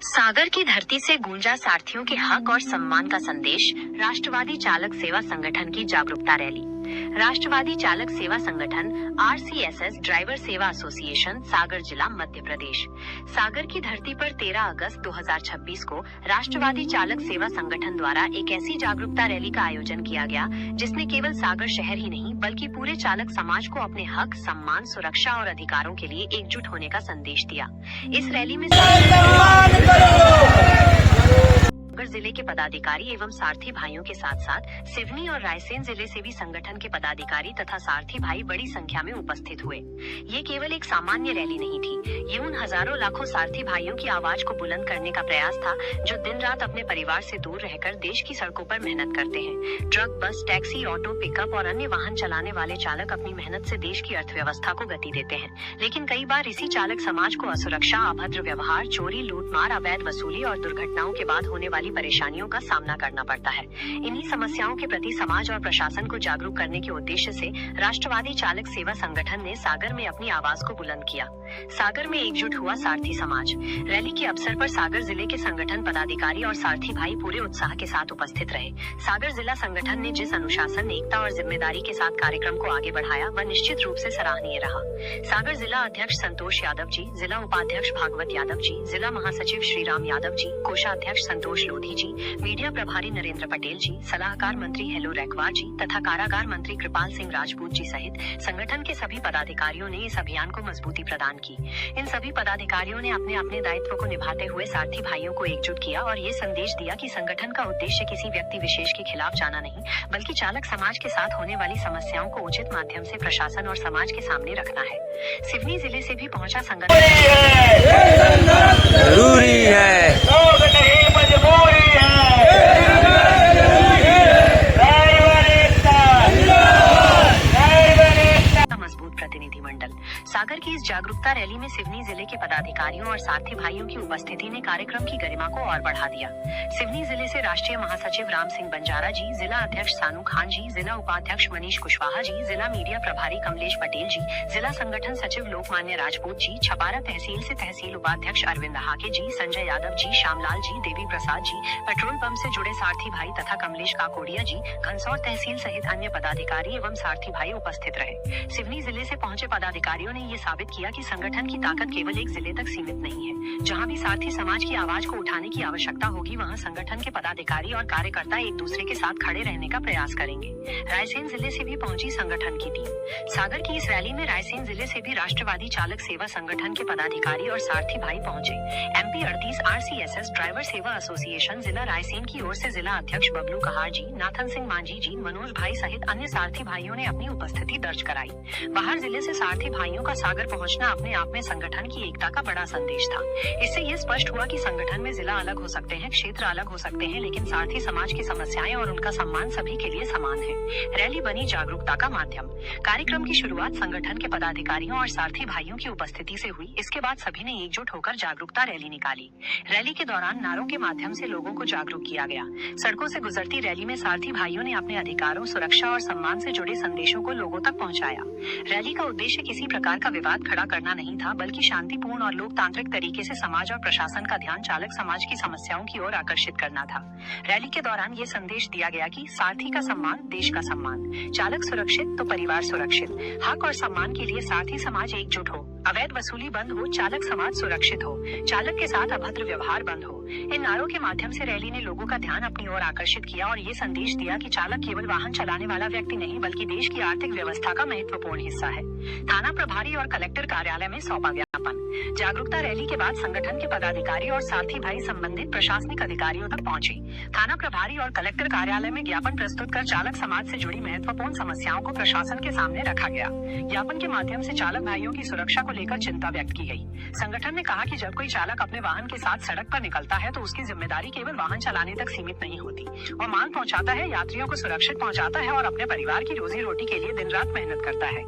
सागर की धरती से गूंजा सारथियों के हक और सम्मान का संदेश। राष्ट्रवादी चालक सेवा संगठन की जागरूकता रैली। राष्ट्रवादी चालक सेवा संगठन RCSS ड्राइवर सेवा एसोसिएशन सागर जिला मध्य प्रदेश। सागर की धरती पर 13 अगस्त 2026 को राष्ट्रवादी चालक सेवा संगठन द्वारा एक ऐसी जागरूकता रैली का आयोजन किया गया जिसने केवल सागर शहर ही नहीं बल्कि पूरे चालक समाज को अपने हक, सम्मान, सुरक्षा और अधिकारों के लिए एकजुट होने का संदेश दिया। इस रैली में सागर जिले के पदाधिकारी एवं सारथी भाइयों के साथ साथ सिवनी और रायसेन जिले से भी संगठन के पदाधिकारी तथा सारथी भाई बड़ी संख्या में उपस्थित हुए। ये केवल एक सामान्य रैली नहीं थी, ये उन हजारों लाखों सारथी भाइयों की आवाज को बुलंद करने का प्रयास था जो दिन रात अपने परिवार से दूर रहकर देश की सड़कों पर मेहनत करते हैं। ट्रक, बस, टैक्सी, ऑटो, पिकअप और अन्य वाहन चलाने वाले चालक अपनी मेहनत से देश की अर्थव्यवस्था को गति देते हैं, लेकिन कई बार इसी चालक समाज को असुरक्षा, अभद्र व्यवहार, चोरी, लूटमार, अवैध वसूली और दुर्घटनाओं के बाद होने वाली परेशानियों का सामना करना पड़ता है। इन्हीं समस्याओं के प्रति समाज और प्रशासन को जागरूक करने के उद्देश्य से राष्ट्रवादी चालक सेवा संगठन ने सागर में अपनी आवाज को बुलंद किया। सागर में एकजुट हुआ सारथी समाज। रैली के अवसर पर सागर जिले के संगठन पदाधिकारी और सारथी भाई पूरे उत्साह के साथ उपस्थित रहे। सागर जिला संगठन ने जिस अनुशासन, एकता और जिम्मेदारी के साथ कार्यक्रम को आगे बढ़ाया वह निश्चित रूप से सराहनीय रहा। सागर जिला अध्यक्ष संतोष यादव जी, जिला उपाध्यक्ष भागवत यादव जी, जिला महासचिव श्रीराम यादव जी, कोषाध्यक्ष संतोष लोधी जी, मीडिया प्रभारी नरेंद्र पटेल जी, सलाहकार मंत्री हेलो रैकवार जी तथा कारागार मंत्री कृपाल सिंह राजपूत जी सहित संगठन के सभी पदाधिकारियों ने इस अभियान को मजबूती प्रदान की। इन सभी पदाधिकारियों ने अपने अपने दायित्व को निभाते हुए सारथी भाइयों को एकजुट किया और ये संदेश दिया कि संगठन का उद्देश्य किसी व्यक्ति विशेष के खिलाफ जाना नहीं बल्कि चालक समाज के साथ होने वाली समस्याओं को उचित माध्यम से प्रशासन और समाज के सामने रखना है। सिवनी जिले से भी पहुंचा संगठन जरूरी है। प्रतिनिधिमंडल। सागर की इस जागरूकता रैली में सिवनी जिले के पदाधिकारियों और सारथी भाइयों की उपस्थिति ने कार्यक्रम की गरिमा को और बढ़ा दिया। सिवनी जिले से राष्ट्रीय महासचिव राम सिंह बंजारा जी, जिला अध्यक्ष सानू खान जी, जिला उपाध्यक्ष मनीष कुशवाहा जी, जिला मीडिया प्रभारी कमलेश पटेल जी, जिला संगठन सचिव लोकमान्य राजपूत जी, छपारा तहसील से तहसील उपाध्यक्ष अरविंद हाके जी, संजय यादव जी, श्यामलाल जी, देवी प्रसाद जी, पेट्रोल पंप से जुड़े सारथी भाई तथा कमलेश काकोड़िया जी, घनसौर तहसील सहित अन्य पदाधिकारी एवं सारथी भाई उपस्थित रहे। सिवनी जिले से पहुंचे पदाधिकारियों ने ये साबित किया कि संगठन की ताकत केवल एक जिले तक सीमित नहीं है। जहां भी सारथी समाज की आवाज को उठाने की आवश्यकता होगी वहां संगठन के पदाधिकारी और कार्यकर्ता एक दूसरे के साथ खड़े रहने का प्रयास करेंगे। रायसेन जिले से भी पहुंची संगठन की टीम। सागर की इस रैली में रायसेन जिले से भी राष्ट्रवादी चालक सेवा संगठन के पदाधिकारी और सारथी भाई पहुंचे। MP 38 RCSS ड्राइवर सेवा एसोसिएशन जिला रायसेन की ओर से जिला अध्यक्ष बबलू कहार जी, नाथन सिंह मांझी जी, मनोज भाई सहित अन्य सारथी भाइयों ने अपनी उपस्थिति दर्ज कराई। बाहर जिले से सारथी भाइयों का सागर पहुंचना अपने आप में संगठन की एकता का बड़ा संदेश था। इससे यह स्पष्ट हुआ कि संगठन में जिला अलग हो सकते हैं, क्षेत्र अलग हो सकते हैं, लेकिन सारथी समाज की समस्याएं और उनका सम्मान सभी के लिए समान है। रैली बनी जागरूकता का माध्यम। कार्यक्रम की शुरुआत संगठन के पदाधिकारियों और सारथी भाइयों की उपस्थिति से हुई। इसके बाद सभी ने एकजुट होकर जागरूकता रैली निकाली। रैली के दौरान नारों के माध्यम से लोगों को जागरूक किया गया। सड़कों से गुजरती रैली में सारथी भाइयों ने अपने अधिकारों, सुरक्षा और सम्मान से जुड़े संदेशों को लोगों तक पहुंचाया। रैली का उद्देश्य किसी प्रकार का विवाद खड़ा करना नहीं था बल्कि शांतिपूर्ण और लोकतांत्रिक तरीके से समाज और प्रशासन का ध्यान चालक समाज की समस्याओं की ओर आकर्षित करना था। रैली के दौरान ये संदेश दिया गया कि सारथी का सम्मान देश का सम्मान, चालक सुरक्षित तो परिवार सुरक्षित, हक और सम्मान के लिए सारथी समाज एकजुट हो, अवैध वसूली बंद हो, चालक समाज सुरक्षित हो, चालक के साथ अभद्र व्यवहार बंद हो। इन नारों के माध्यम से रैली ने लोगों का ध्यान अपनी ओर आकर्षित किया और ये संदेश दिया कि चालक केवल वाहन चलाने वाला व्यक्ति नहीं बल्कि देश की आर्थिक व्यवस्था का महत्वपूर्ण हिस्सा है। थाना प्रभारी और कलेक्टर कार्यालय में सौंपा ज्ञापन। जागरूकता रैली के बाद संगठन के पदाधिकारी और सारथी भाई संबंधित प्रशासनिक अधिकारियों तक पहुंचे। थाना प्रभारी और कलेक्टर कार्यालय में ज्ञापन प्रस्तुत कर चालक समाज से जुड़ी महत्वपूर्ण समस्याओं को प्रशासन के सामने रखा गया। ज्ञापन के माध्यम से चालक भाइयों की सुरक्षा को लेकर चिंता व्यक्त की गई। संगठन ने कहा कि जब कोई चालक अपने वाहन के साथ सड़क पर निकलता है तो उसकी जिम्मेदारी केवल वाहन चलाने तक सीमित नहीं होती। वह माल पहुंचाता है, यात्रियों को सुरक्षित पहुंचाता है और अपने परिवार की रोजी रोटी के लिए दिन रात मेहनत करता है।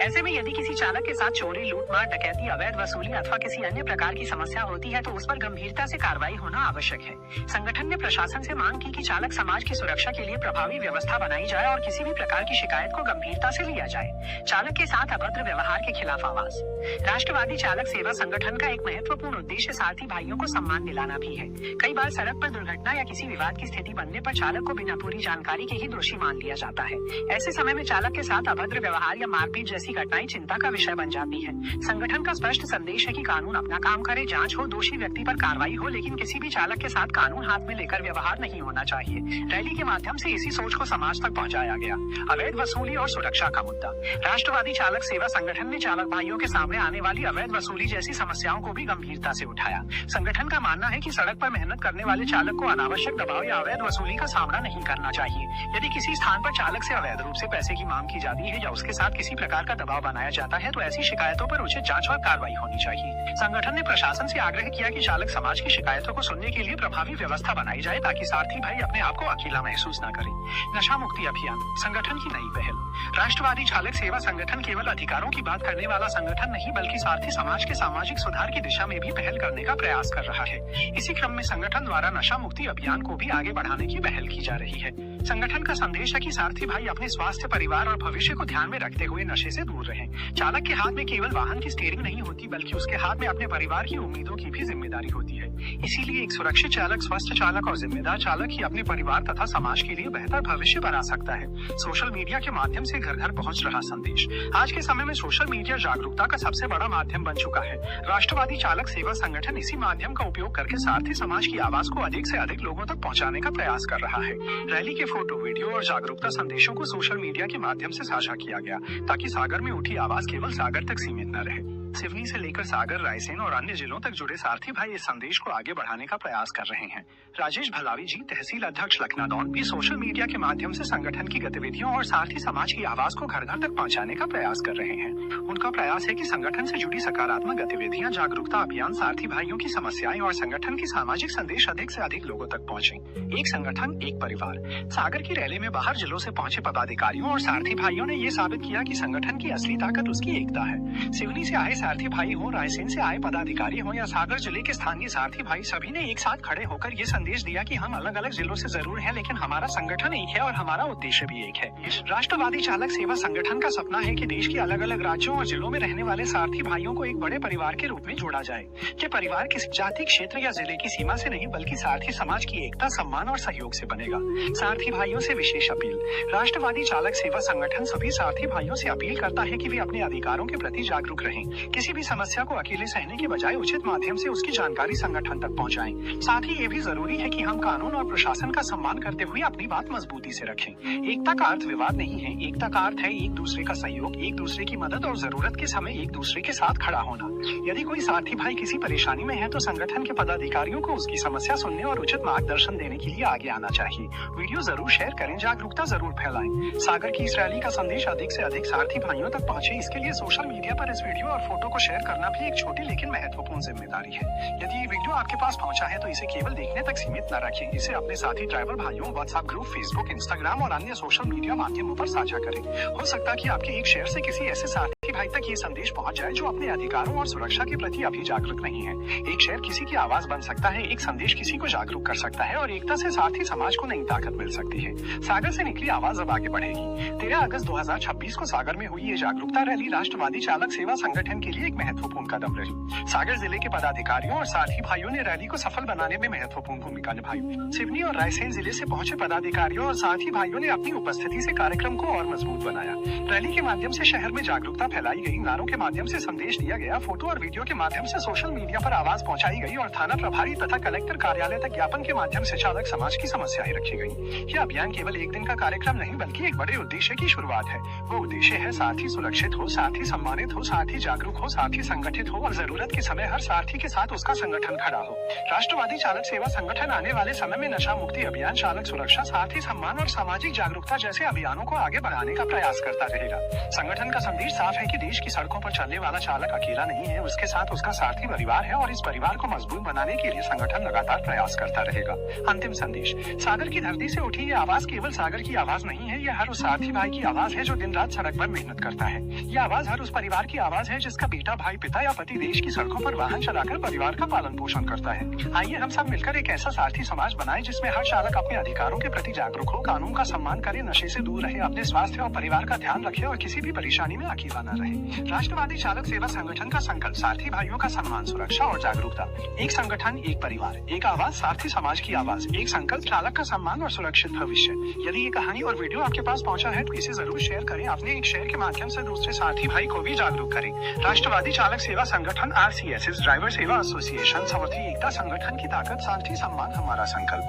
ऐसे में यदि किसी चालक के साथ चोरी, लूटमार, डकैती, अवैध वसूली अथवा किसी अन्य प्रकार की समस्या होती है तो उस पर गंभीरता से कार्रवाई होना आवश्यक है। संगठन ने प्रशासन से मांग की कि चालक समाज की सुरक्षा के लिए प्रभावी व्यवस्था बनाई जाए और किसी भी प्रकार की शिकायत को गंभीरता से लिया जाए। चालक के साथ अभद्र व्यवहार के खिलाफ आवाज। राष्ट्रवादी चालक सेवा संगठन का एक महत्वपूर्ण उद्देश्य सारथी भाइयों को सम्मान दिलाना भी है। कई बार सड़क पर दुर्घटना या किसी विवाद की स्थिति बनने पर चालक को बिना पूरी जानकारी के ही दोषी मान लिया जाता है। ऐसे समय में चालक के साथ अभद्र व्यवहार या मारपीट जैसी घटनाएं चिंता का विषय बन जाती है। संगठन का स्पष्ट संदेश है कि कानून अपना काम करे, जांच हो, दोषी व्यक्ति पर कार्रवाई हो, लेकिन किसी भी चालक के साथ कानून हाथ में लेकर व्यवहार नहीं होना चाहिए। रैली के माध्यम से इसी सोच को समाज तक पहुंचाया गया। अवैध वसूली और सुरक्षा का मुद्दा। राष्ट्रवादी चालक सेवा संगठन ने चालक भाइयों के सामने आने वाली अवैध वसूली जैसी समस्याओं को भी गंभीरता से उठाया। संगठन का मानना है कि सड़क पर मेहनत करने वाले चालक को अनावश्यक दबाव या अवैध वसूली का सामना नहीं करना चाहिए। यदि किसी स्थान पर चालक से अवैध रूप से पैसे की मांग की जाती है या उसके साथ किसी प्रकार का दबाव बनाया जाता है तो ऐसी शिकायतों पर उचित जांच और कार्रवाई होनी चाहिए। संगठन ने प्रशासन से आग्रह किया कि चालक समाज की शिकायतों को सुनने के लिए प्रभावी व्यवस्था बनाई जाए ताकि सारथी भाई अपने आप को अकेला महसूस न करें। नशा मुक्ति अभियान संगठन की नई पहल। राष्ट्रवादी चालक सेवा संगठन केवल अधिकारों की बात करने वाला संगठन नहीं बल्कि सारथी समाज के सामाजिक सुधार की दिशा में भी पहल करने का प्रयास कर रहा है। इसी क्रम में संगठन द्वारा नशा मुक्ति अभियान को भी आगे बढ़ाने की पहल की जा रही है। संगठन का संदेश है कि सारथी भाई अपने स्वास्थ्य, परिवार और भविष्य को ध्यान में रखते हुए नशे से दूर रहें। चालक के हाथ में केवल वाहन की स्टीयरिंग नहीं होती बल्कि उसके हाथ में अपने परिवार की उम्मीदों की भी जिम्मेदारी होती है। इसीलिए एक सुरक्षित चालक, स्वस्थ चालक और जिम्मेदार चालक ही अपने परिवार तथा समाज के लिए बेहतर भविष्य बना सकता है। सोशल मीडिया के माध्यम से घर घर पहुंच रहा संदेश। आज के समय में सोशल मीडिया जागरूकता का सबसे बड़ा माध्यम बन चुका है। राष्ट्रवादी चालक सेवा संगठन इसी माध्यम का उपयोग करके सारथी समाज की आवाज को अधिक से अधिक लोगों तक पहुंचाने का प्रयास कर रहा है। रैली के फोटो, वीडियो और जागरूकता संदेशों को सोशल मीडिया के माध्यम से साझा किया गया ताकि सागर में उठी आवाज केवल सागर तक सीमित न रहे। सिवनी से लेकर सागर, रायसेन और अन्य जिलों तक जुड़े सारथी भाई इस संदेश को आगे बढ़ाने का प्रयास कर रहे हैं। राजेश भलावी जी, तहसील अध्यक्ष लखनादौन, भी सोशल मीडिया के माध्यम से संगठन की गतिविधियों और सारथी समाज की आवाज को घर घर तक पहुंचाने का प्रयास कर रहे हैं। उनका प्रयास है कि संगठन से जुड़ी सकारात्मक गतिविधियां, जागरूकता अभियान, सारथी भाइयों की समस्याएं और संगठन की सामाजिक संदेश अधिक से अधिक लोगों तक पहुंचे। एक संगठन, एक परिवार। सागर की रैली में बाहर जिलों से पहुंचे पदाधिकारियों और सारथी भाइयों ने ये साबित किया कि संगठन की असली ताकत उसकी एकता है। सिवनी से आए सारथी भाई हो, रायसेन से आए पदाधिकारी हो या सागर जिले के स्थानीय सारथी भाई, सभी ने एक साथ खड़े होकर ये संदेश दिया कि हम अलग अलग जिलों से जरूर हैं लेकिन हमारा संगठन एक है और हमारा उद्देश्य भी एक है। राष्ट्रवादी चालक सेवा संगठन का सपना है कि देश के अलग अलग राज्यों और जिलों में रहने वाले सारथी भाइयों को एक बड़े परिवार के रूप में जोड़ा जाए। ये परिवार किसी जाति, क्षेत्र या जिले की सीमा से नहीं बल्कि सारथी समाज की एकता, सम्मान और सहयोग से बनेगा। सारथी भाइयों से विशेष अपील। राष्ट्रवादी चालक सेवा संगठन सभी सारथी भाइयों से अपील करता है कि वे अपने अधिकारों के प्रति जागरूक रहें। किसी भी समस्या को अकेले सहने के बजाय उचित माध्यम से उसकी जानकारी संगठन तक पहुंचाएं। साथ ही ये भी जरूरी है कि हम कानून और प्रशासन का सम्मान करते हुए अपनी बात मजबूती से रखें। एकता का अर्थ विवाद नहीं है, एकता का अर्थ है एक दूसरे का सहयोग, एक दूसरे की मदद और जरूरत के समय एक दूसरे के साथ खड़ा होना। यदि कोई सारथी भाई किसी परेशानी में है तो संगठन के पदाधिकारियों को उसकी समस्या सुनने और उचित मार्गदर्शन देने के लिए आगे आना चाहिए। वीडियो जरूर शेयर करें, जागरूकता जरूर फैलाएं। सागर की इस रैली का संदेश अधिक से अधिक सारथी भाइयों तक पहुंचे, इसके लिए सोशल मीडिया पर इस वीडियो और फोटो को शेयर करना भी एक छोटी लेकिन महत्वपूर्ण जिम्मेदारी है। यदि ये वीडियो आपके पास पहुंचा है तो इसे केवल देखने तक सीमित न रखें। इसे अपने साथी ड्राइवर भाइयों, व्हाट्सएप ग्रुप, फेसबुक, इंस्टाग्राम और अन्य सोशल मीडिया माध्यमों पर साझा करें। हो सकता है कि आपके एक शेयर से किसी ऐसे साथी भाई तक ये संदेश पहुंच जाए जो अपने अधिकारों और सुरक्षा के प्रति अभी जागरूक नहीं है। एक शेयर किसी की आवाज बन सकता है, एक संदेश किसी को जागरूक कर सकता है और एकता से सारथी समाज को नई ताकत मिल सकती है। सागर से निकली आवाज अब आगे बढ़ेगी। 13 अगस्त 2026 को सागर में हुई ये जागरूकता रैली राष्ट्रवादी चालक सेवा संगठन के लिए एक महत्वपूर्ण कदम रही। सागर जिले के पदाधिकारियों और सारथी भाइयों ने रैली को सफल बनाने में महत्वपूर्ण भूमिका निभाई। सिवनी और रायसेन जिले से पहुंचे पदाधिकारियों और सारथी भाइयों ने अपनी उपस्थिति से कार्यक्रम को और मजबूत बनाया। रैली के माध्यम से शहर में जागरूकता फैलाई गई, नारों के माध्यम से संदेश दिया गया, फोटो और वीडियो के माध्यम से सोशल मीडिया पर आवाज पहुंचाई गई और थाना प्रभारी तथा कलेक्टर कार्यालय तक ज्ञापन के माध्यम से चालक समाज की समस्याएं रखी गई। यह अभियान केवल एक दिन का कार्यक्रम नहीं बल्कि एक बड़े उद्देश्य की शुरुआत है। वो उद्देश्य है सारथी सुरक्षित हो, सारथी सम्मानित हो, सारथी जागरूक हो, सारथी संगठित हो और जरूरत के समय हर सारथी के साथ उसका संगठन खड़ा हो। राष्ट्रवादी चालक सेवा संगठन आने वाले समय में नशा मुक्ति अभियान, चालक सुरक्षा, सारथी सम्मान और सामाजिक जागरूकता जैसे अभियानों को आगे बढ़ाने का प्रयास करता रहेगा। संगठन का संदेश साफ है कि देश की सड़कों पर चलने वाला चालक अकेला नहीं है, उसके साथ उसका सारथी परिवार है और इस परिवार को मजबूत बनाने के लिए संगठन लगातार प्रयास करता रहेगा। अंतिम संदेश। सागर की धरती से उठी ये आवाज केवल सागर की आवाज नहीं है, ये हर उस सारथी भाई की आवाज है जो दिन रात सड़क पर मेहनत करता है। ये आवाज हर उस परिवार की आवाज है जिसका बेटा, भाई, पिता या पति देश की सड़कों पर वाहन चलाकर परिवार का पालन पोषण करता है। आइए हम सब मिलकर एक ऐसा सारथी समाज बनाएं जिसमें हर चालक अपने अधिकारों के प्रति जागरूक हो, कानून का सम्मान करे, नशे से दूर रहे, अपने स्वास्थ्य और परिवार का ध्यान रखे और किसी भी परेशानी में अकेला न रहे। राष्ट्रवादी चालक सेवा संगठन का संकल्प सारथी भाइयों का सम्मान, सुरक्षा और जागरूकता। एक संगठन, एक परिवार, एक आवाज, सारथी समाज की आवाज। एक संकल्प, चालक का सम्मान और सुरक्षित भविष्य। यदि ये कहानी और वीडियो आपके पास पहुंचा है तो इसे जरूर शेयर करें। अपने एक शेयर के माध्यम से दूसरे साथी भाई को भी जागरूक करें। राष्ट्रवादी चालक सेवा संगठन RCSS, ड्राइवर सेवा एसोसिएशन, सारथी एकता संगठन की ताकत, सारथी सम्मान हमारा संकल्प।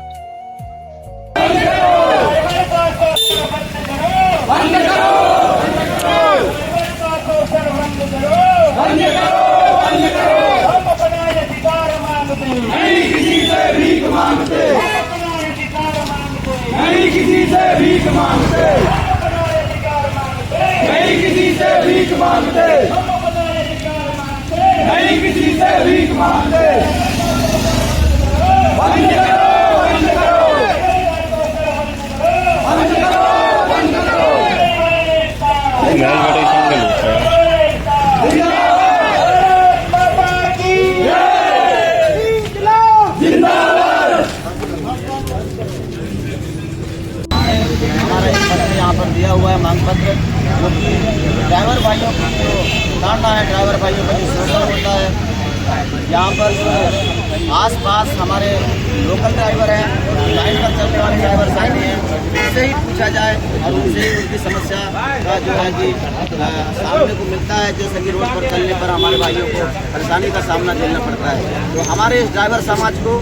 नहीं किसी से भीख मांगते, नहीं किसी से भीख मांगते, नहीं किसी से भीख मांगते, नहीं किसी से भीख मांगते। बंद करो, बंद करो, बंद करो, बंद करो। हमारा एक पत्र यहाँ पर दिया हुआ है, मांग पत्र, जो कि ड्राइवर भाइयों की जो धारणा है, ड्राइवर भाइयों का जो शोषण होता है। यहाँ पर जो आसपास हमारे लोकल ड्राइवर हैं, लाइन पर चलने वाले ड्राइवर साथी हैं, उनसे ही पूछा जाए और उनसे ही उनकी समस्या का जो है कि सामने को मिलता है। जैसे कि रोड पर चलने पर हमारे भाइयों को परेशानी का सामना झेलना पड़ता है। तो हमारे इस ड्राइवर समाज को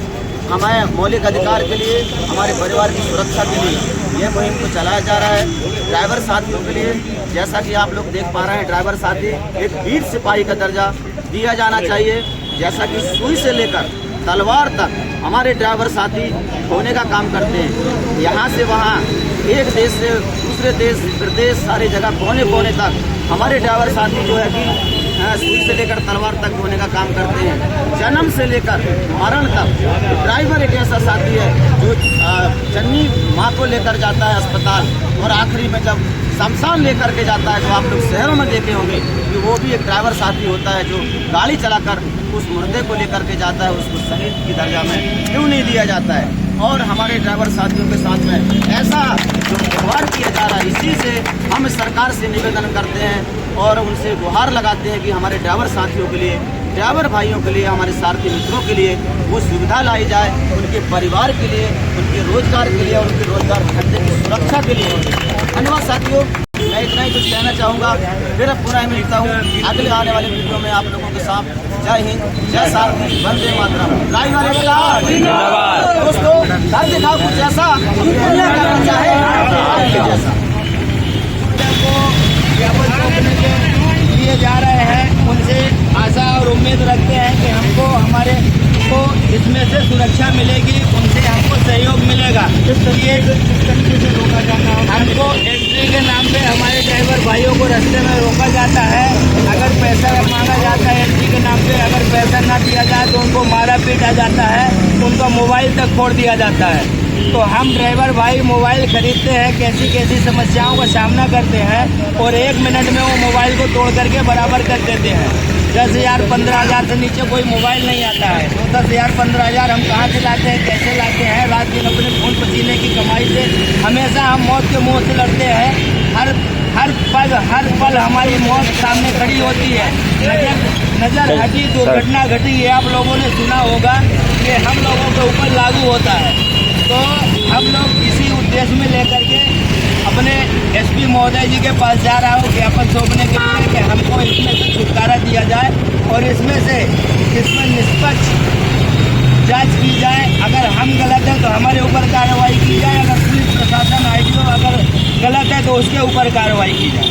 हमारे मौलिक अधिकार के लिए, हमारे परिवार की सुरक्षा के लिए यह मुहिम को चलाया जा रहा है। ड्राइवर साथियों के लिए, जैसा कि आप लोग देख पा रहे हैं, ड्राइवर साथी एक वीर सिपाही का दर्जा दिया जाना चाहिए। जैसा कि सुई से लेकर तलवार तक हमारे ड्राइवर साथी होने का काम करते हैं। यहाँ से वहाँ, एक देश से दूसरे देश, प्रदेश, सारी जगह कोने कोने तक हमारे ड्राइवर साथी जो है कि सुई से लेकर तलवार तक होने का काम करते हैं। जन्म से लेकर मरण तक ड्राइवर एक ऐसा साथी है जो जन्नी माँ को लेकर जाता है अस्पताल, और आखिरी में जब शमशान लेकर के जाता है, तो आप लोग शहरों में देखे होंगे कि वो भी एक ड्राइवर साथी होता है जो गाड़ी चलाकर उस मुर्दे को लेकर के जाता है। उसको शहीद की दर्जा में क्यों नहीं दिया जाता है? और हमारे ड्राइवर साथियों के साथ में ऐसा जो व्यवहार किया जा रहा है, इसी से हम सरकार से निवेदन करते हैं और उनसे गुहार लगाते हैं कि हमारे ड्राइवर साथियों के लिए, ड्राइवर भाइयों के लिए, हमारे सारथी मित्रों के लिए वो सुविधा लाई जाए, उनके परिवार के लिए, उनके रोजगार के लिए और उनके रोजगार धंधे की सुरक्षा के लिए। धन्यवाद साथियों, मैं इतना ही कुछ कहना चाहूँगा। फिर अब पुनः मिलता हूँ अगले आने वाले वीडियो में आप लोगों के साथ। जय हिंद, जय सारथी, वंदे मातरम। ड्राइवर जिंदाबाद। दोस्तों, घर दिखाओ कुछ ऐसा दुनिया करना चाहे जैसा। लिए जा रहे हैं, उनसे आशा और उम्मीद रखते हैं कि हमको हमारे को इसमें से सुरक्षा मिलेगी, उनसे हमको सहयोग मिलेगा। ये हमको एंट्री के नाम पे हमारे ड्राइवर भाइयों को रास्ते में रोका जाता है। अगर पैसा मांगा जाता है एंट्री के नाम पे, अगर पैसा ना दिया जाए तो उनको मारा पीटा जाता है, उनका मोबाइल तक फोड़ दिया जाता है। तो हम ड्राइवर भाई मोबाइल खरीदते हैं, कैसी कैसी समस्याओं का सामना करते हैं, और 1 मिनट में वो मोबाइल को तोड़ करके बराबर कर देते हैं। 10,000 15,000 से नीचे कोई मोबाइल नहीं आता है। तो 10,000 15,000 हम कहाँ से लाते हैं, कैसे लाते हैं? रात दिन अपने खून पसीने की कमाई से हमेशा हम मौत के मुंह से लड़ते हैं। हर पल हमारी मौत सामने खड़ी होती है। नजर हटी दुर्घटना घटी, ये आप लोगों ने सुना होगा, ये हम लोगों के ऊपर लागू होता है। तो हम लोग इसी उद्देश्य में लेकर के अपने SP महोदय जी के पास जा रहा हूँ ज्ञापन सौंपने के लिए कि हमको इसमें से छुटकारा दिया जाए और इसमें निष्पक्ष जांच की जाए। अगर हम गलत हैं तो हमारे ऊपर कार्रवाई की जाए, अगर पुलिस प्रशासन ITO अगर गलत है तो उसके ऊपर कार्रवाई की जाए।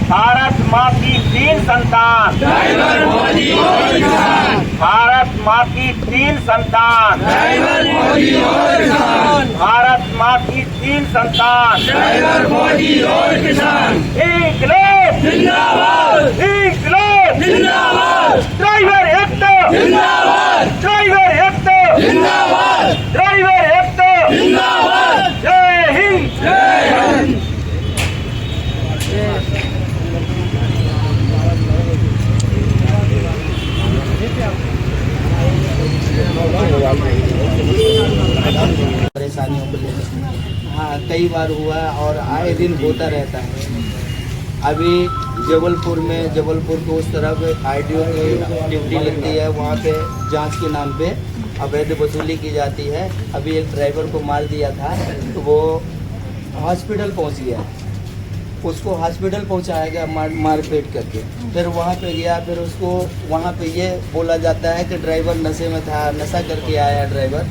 भारत माँ की 3 संतान, ड्राइवर मोदी और किसान। भारत माँ की 3 संतान, ड्राइवर मोदी और किसान। भारत माँ की 3 संतान, ड्राइवर मोदी और किसान। इंकलाब जिंदाबाद, इंकलाब जिंदाबाद, ड्राइवर एकता जिंदाबाद, ड्राइवर एकता जिंदाबाद, ड्राइवर एकता जिंदाबाद। परेशानियों को लेकर हाँ कई बार हुआ है और आए दिन होता रहता है। अभी जबलपुर को उस तरफ आरटीओ की ड्यूटी लगती है, वहाँ पे जांच के नाम पे अवैध वसूली की जाती है। अभी एक ड्राइवर को मार दिया था तो वो हॉस्पिटल पहुँच गया, उसको हॉस्पिटल पहुंचाया गया मारपीट करके। फिर वहाँ पे गया, फिर उसको वहाँ पे ये बोला जाता है कि ड्राइवर नशे में था, नशा करके आया ड्राइवर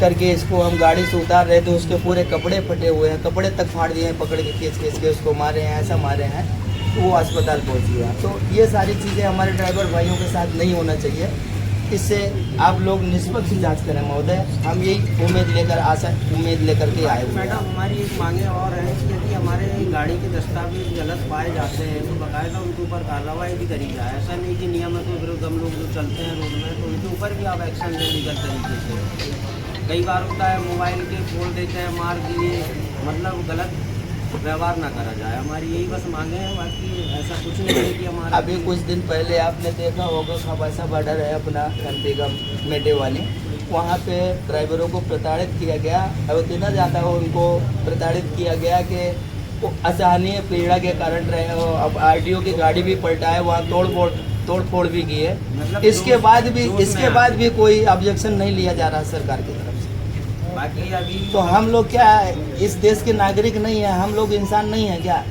करके। इसको हम गाड़ी से उतार रहे थे, उसके पूरे कपड़े फटे हुए हैं, कपड़े तक फाड़ दिए हैं, पकड़ के खींच के उसको मारे हैं, ऐसा मारे हैं तो वो अस्पताल पहुँच गया। तो ये सारी चीज़ें हमारे ड्राइवर भाइयों के साथ नहीं होना चाहिए। इससे आप लोग निष्पक्ष जांच करें महोदय, हम यही उम्मीद लेकर के आए हुए हैं। मैडम हमारी एक मांगे और है कि यदि हमारे गाड़ी के दस्तावेज गलत पाए जाते हैं तो बाकायदा उनके ऊपर कार्रवाई भी करी जाए। ऐसा नहीं कि नियमों के विरुद्ध हम लोग जो चलते हैं रोड में तो उनके ऊपर भी आप एक्शन लें लीगल तरीके से। कई बार होता है मोबाइल के फोन देते हैं, मार दिए, मतलब गलत व्यवहार ना करा जाए। हमारी यही बस मांगे हैं, बाकी ऐसा कुछ नहीं है कि हमारा। अभी कुछ दिन पहले आपने देखा होगा खबासा बॉर्डर है अपना बेगम मेटे वाले, वहाँ पे ड्राइवरों को प्रताड़ित किया गया। अब इतना ज़्यादा उनको प्रताड़ित किया गया कि वो असहनीय पीड़ा के कारण अब आरटीओ की गाड़ी भी पलटा है, वहाँ तोड़ फोड़ भी की है। मतलब इसके बाद भी कोई ऑब्जेक्शन नहीं लिया जा रहा सरकार की तरफ से। बाकी अभी तो हम लोग क्या इस देश के नागरिक नहीं है, हम लोग इंसान नहीं है क्या?